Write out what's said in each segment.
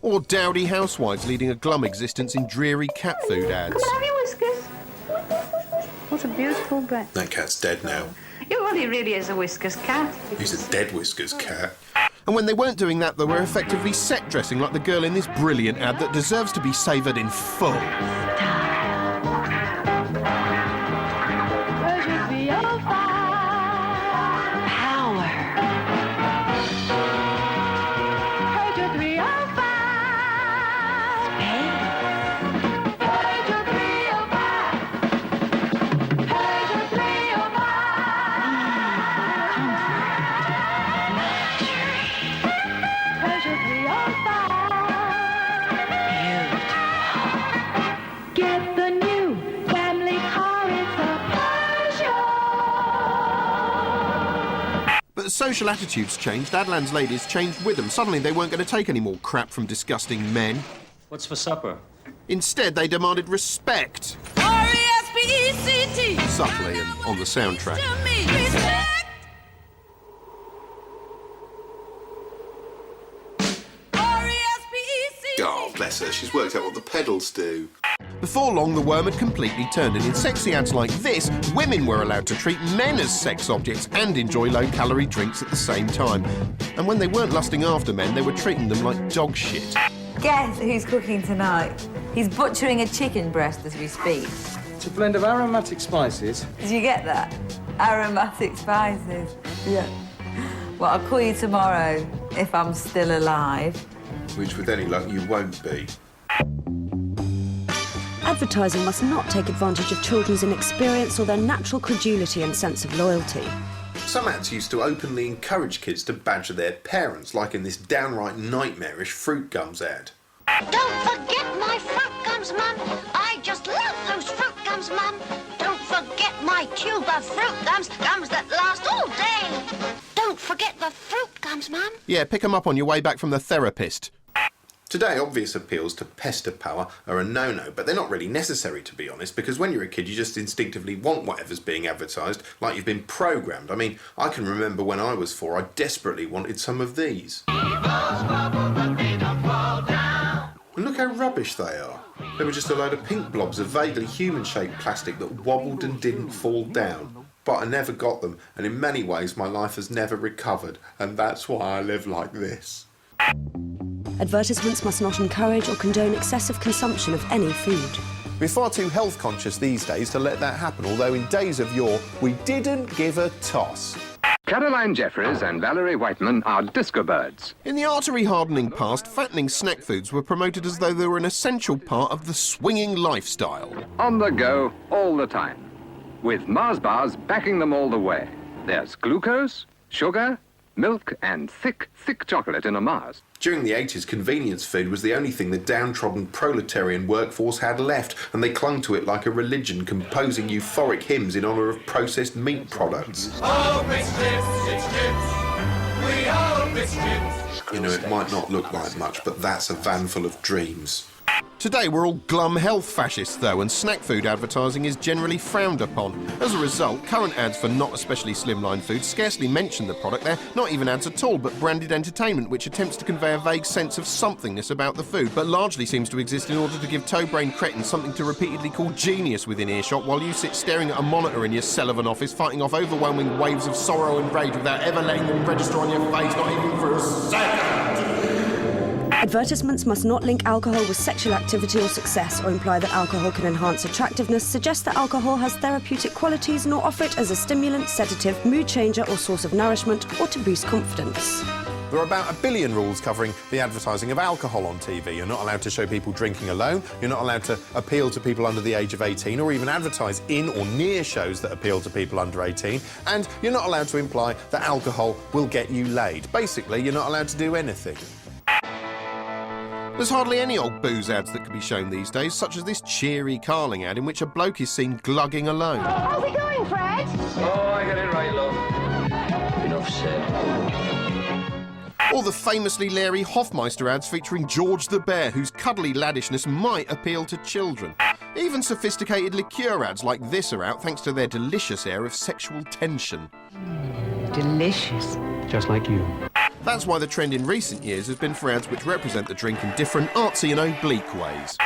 Or dowdy housewives leading a glum existence in dreary cat food ads. Come on, have your whiskers. What a beautiful breath. That cat's dead now. Yeah, well, he really is a whiskers cat. He's a dead Whiskers cat. And when they weren't doing that, they were effectively set dressing like the girl in this brilliant ad that deserves to be savoured in full. But social attitudes changed, Adland's ladies changed with them. Suddenly they weren't going to take any more crap from disgusting men. What's for supper? Instead, they demanded respect. R-E-S-P-E-C-T. Subtly and on the soundtrack. Oh, bless her, she's worked out what the pedals do. Before long, the worm had completely turned, and in sexy ads like this, women were allowed to treat men as sex objects and enjoy low-calorie drinks at the same time. And when they weren't lusting after men, they were treating them like dog shit. Guess who's cooking tonight? He's butchering a chicken breast as we speak. It's a blend of aromatic spices. Did you get that? Aromatic spices. Yeah. Well, I'll call you tomorrow if I'm still alive. Which, with any luck, you won't be. Advertising must not take advantage of children's inexperience or their natural credulity and sense of loyalty. Some ads used to openly encourage kids to badger their parents, like in this downright nightmarish Fruit Gums ad. Don't forget my Fruit Gums, Mum. I just love those Fruit Gums, Mum. Don't forget my tube of Fruit Gums, gums that last all day. Don't forget the Fruit Gums, Mum. Yeah, pick 'em up on your way back from the therapist. Today, obvious appeals to pester power are a no-no, but they're not really necessary, to be honest, because when you're a kid, you just instinctively want whatever's being advertised, like you've been programmed. I mean, I can remember when I was 4, I desperately wanted some of these. And look how rubbish they are. They were just a load of pink blobs of vaguely human-shaped plastic that wobbled and didn't fall down. But I never got them, and in many ways, my life has never recovered, and that's why I live like this. Advertisements must not encourage or condone excessive consumption of any food. We're far too health conscious these days to let that happen, although in days of yore, we didn't give a toss. Caroline Jeffries and Valerie Whiteman are disco birds. In the artery-hardening past, fattening snack foods were promoted as though they were an essential part of the swinging lifestyle. On the go, all the time. With Mars bars backing them all the way. There's glucose, sugar, milk and thick, thick chocolate in a Mars. During the 80s, convenience food was the only thing the downtrodden proletarian workforce had left, and they clung to it like a religion, composing euphoric hymns in honour of processed meat products. Oh, biscuits, we are biscuits. You know, it might not look like much, but that's a van full of dreams. Today we're all glum health fascists though, and snack food advertising is generally frowned upon. As a result, current ads for not especially slimline foods scarcely mention the product. They're not even ads at all, but branded entertainment which attempts to convey a vague sense of somethingness about the food, but largely seems to exist in order to give toe-brained cretins something to repeatedly call genius within earshot while you sit staring at a monitor in your cell of an office fighting off overwhelming waves of sorrow and rage without ever letting them register on your face, not even for a second. Advertisements must not link alcohol with sexual activity or success, or imply that alcohol can enhance attractiveness, suggest that alcohol has therapeutic qualities, nor offer it as a stimulant, sedative, mood changer or source of nourishment, or to boost confidence. There are about 1 billion rules covering the advertising of alcohol on TV. You're not allowed to show people drinking alone, you're not allowed to appeal to people under the age of 18, or even advertise in or near shows that appeal to people under 18, and you're not allowed to imply that alcohol will get you laid. Basically, you're not allowed to do anything. There's hardly any old booze ads that can be shown these days, such as this cheery Carling ad in which a bloke is seen glugging alone. How's it going, Fred? Oh, I got it right, love. Enough said. Or the famously leery Hoffmeister ads featuring George the Bear, whose cuddly laddishness might appeal to children. Even sophisticated liqueur ads like this are out thanks to their delicious air of sexual tension. Delicious. Just like you. That's why the trend in recent years has been for ads which represent the drink in different artsy and oblique ways.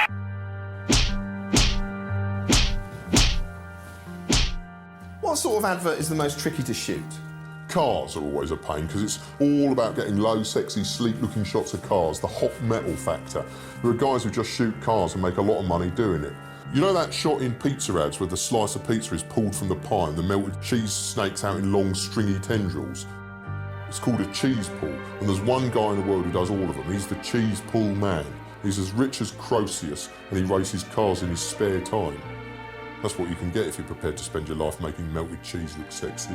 What sort of advert is the most tricky to shoot? Cars are always a pain because it's all about getting low, sexy, sleek-looking shots of cars, the hot metal factor. There are guys who just shoot cars and make a lot of money doing it. You know that shot in pizza ads where the slice of pizza is pulled from the pie and the melted cheese snakes out in long, stringy tendrils? It's called a cheese pull, and there's one guy in the world who does all of them. He's the cheese pull man. He's as rich as Croesus, and he races cars in his spare time. That's what you can get if you're prepared to spend your life making melted cheese look sexy.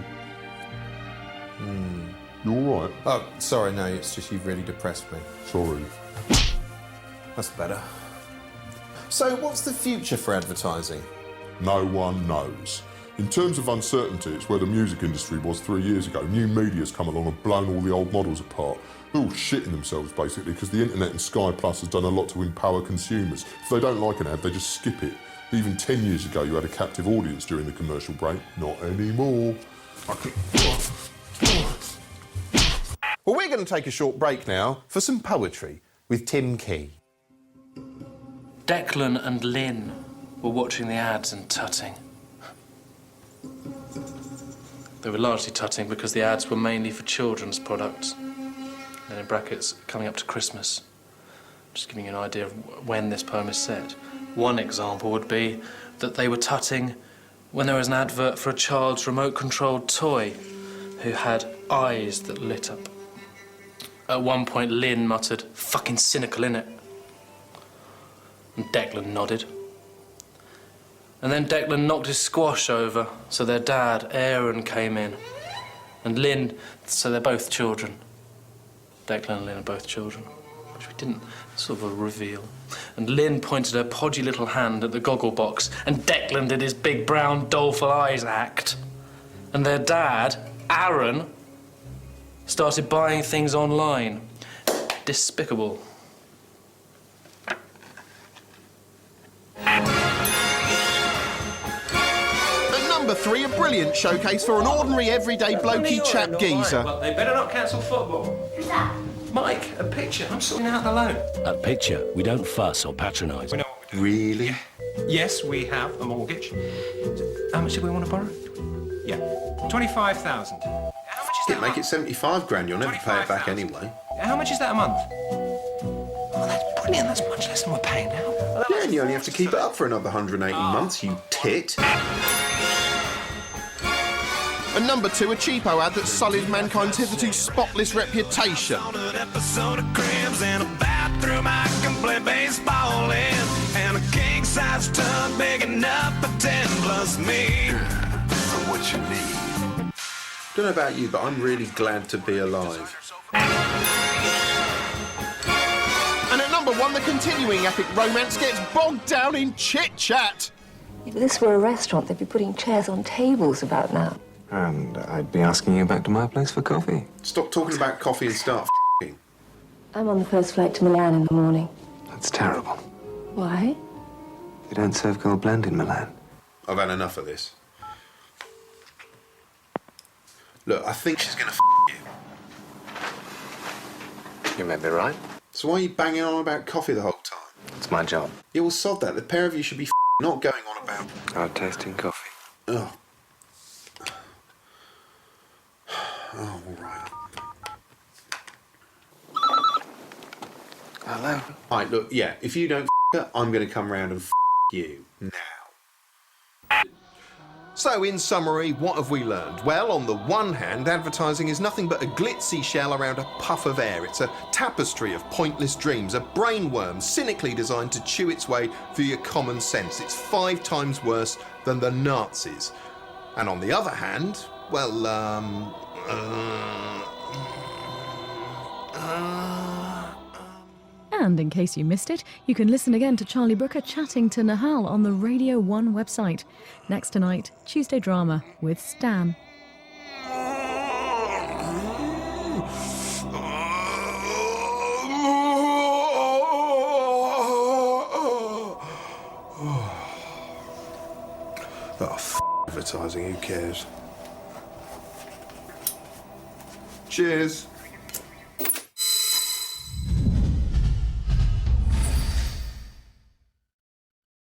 You all right? Oh, sorry, no, it's just you've really depressed me. Sorry. That's better. So what's the future for advertising? No one knows. In terms of uncertainty, it's where the music industry was 3 years ago. New media's come along and blown all the old models apart. They're all shitting themselves, basically, because the internet and Sky Plus has done a lot to empower consumers. If they don't like an ad, they just skip it. Even 10 years ago, you had a captive audience during the commercial break. Not anymore. Well, we're going to take a short break now for some poetry with Tim Key. Declan and Lynn were watching the ads and tutting. They were largely tutting because the ads were mainly for children's products. And in brackets, coming up to Christmas. Just giving you an idea of when this poem is set. One example would be that they were tutting when there was an advert for a child's remote-controlled toy who had eyes that lit up. At one point, Lynn muttered, "Fucking cynical, innit?" And Declan nodded. And then Declan knocked his squash over, so their dad, Aaron, came in. And Lynn, so they're both children. Declan and Lynn are both children, which we didn't sort of reveal. And Lynn pointed her podgy little hand at the goggle box, and Declan did his big brown doleful eyes act. And their dad, Aaron, started buying things online. Despicable. Number 3, a brilliant showcase for an ordinary, everyday, blokey chap geezer. Well, they better not cancel football. Who's that? Mike, a picture. I'm sorting out the loan. At Picture, we don't fuss or patronise. We know what we're doing. Really? Yes, we have a mortgage. How much do we want to borrow? Yeah, 25,000. How much is that? Make it 75 grand. You'll never pay it back 25,000. anyway. How much is that a month? Oh, that's brilliant. That's much less than we're paying now. Yeah, and you only have to keep it up for another 180 months, you tit. And number 2, a cheapo ad that sullies mankind's hitherto spotless reputation. On an episode of Cribs and a bathroom I can play baseball in, and a king-size tub big enough for 10 plus me. For what you need. Don't know about you, but I'm really glad to be alive. And at number 1, the continuing epic romance gets bogged down in chit-chat. If this were a restaurant, they'd be putting chairs on tables about now. And I'd be asking you back to my place for coffee. Stop talking about coffee and start f***ing. I'm on the first flight to Milan in the morning. That's terrible. Why? They don't serve cold blend in Milan. I've had enough of this. Look, I think she's gonna f*** you. You may be right. So why are you banging on about coffee the whole time? It's my job. Yeah, well, sod that. The pair of you should be not going on about... Our tasting coffee. Oh. Oh, all right. Hello. All right, look, yeah, if you don't f*** her, I'm going to come round and f*** you now. So, in summary, what have we learned? Well, on the one hand, advertising is nothing but a glitzy shell around a puff of air. It's a tapestry of pointless dreams, a brainworm cynically designed to chew its way through your common sense. It's 5 times worse than the Nazis. And on the other hand, well, And in case you missed it, you can listen again to Charlie Brooker chatting to Nahal on the Radio 1 website. Next tonight, Tuesday Drama with Stan. Advertising, who cares? Cheers.